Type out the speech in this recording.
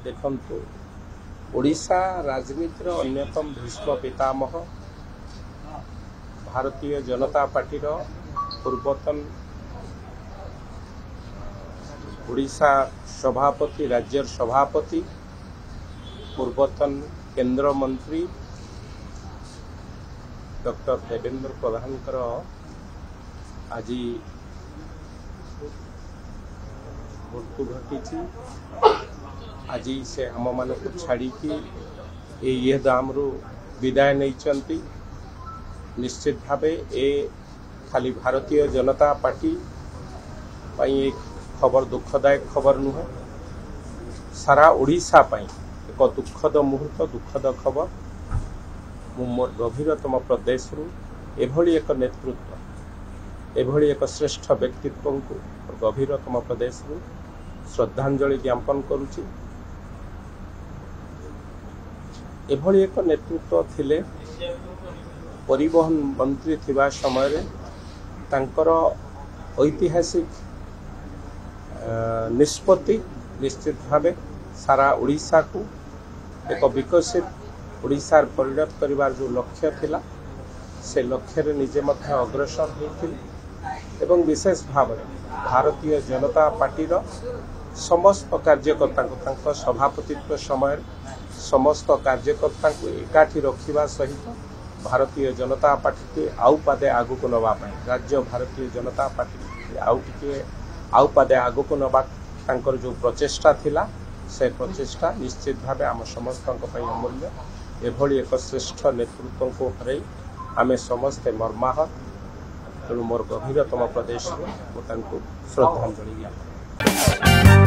देखंतु ओडिशा राजनीतिर अन्यतम भीष्म पितामह भारतीय जनता पार्टी पूर्वतन ओडिशा सभापति राज्य सभापति पूर्वतन केंद्र मंत्री डॉक्टर देवेंद्र प्रधानकर आज मृत्यु घटी। आज से आम मान को छाड़ी ये दाम रु विदाय नहीं। निश्चित भाव ए खाली भारतीय जनता पार्टी एक खबर दुखदायक खबर नुहे, सारा ओडिशा पाई एक दुखद मुहूर्त, दुखद खबर। मु मोर गभीरतम प्रदेश रु एभली एक नेतृत्व, एभली एक श्रेष्ठ व्यक्तित्व को गभीरतम प्रदेश रु श्रद्धांजलि ज्ञापन करुछि। एभली एक नेतृत्व थिले परिवहन मंत्री थिबा समय रे तांकर ऐतिहासिक निष्पत्ति निश्चित भावे सारा ओडिशा को एक विकसित ओडिशार परिणत करिवार जो लक्ष्य थिला से लक्ष्य रे निजे मध्य अग्रसर होइथिल एवं विशेष भाव में भारतीय जनता पार्टी रो समस्त कार्यकर्ता को सभापतित्व समय समस्त कार्यकर्ता को एकाठी रखिबा सहित भारतीय जनता पार्टी के आउ पादे आगु को नवा राज्य भारतीय जनता पार्टी आउ पादे आगु को नवा तांकर जो प्रचेष्टा थिला से प्रचेष्टा निश्चित भाव आम समस्त अमूल्य। एभली एक श्रेष्ठ नेतृत्व को हरई आमे समस्ते मर्माहत। तेणु मोर गभीरतम प्रदेश में श्रद्धांजलि ज्ञापन।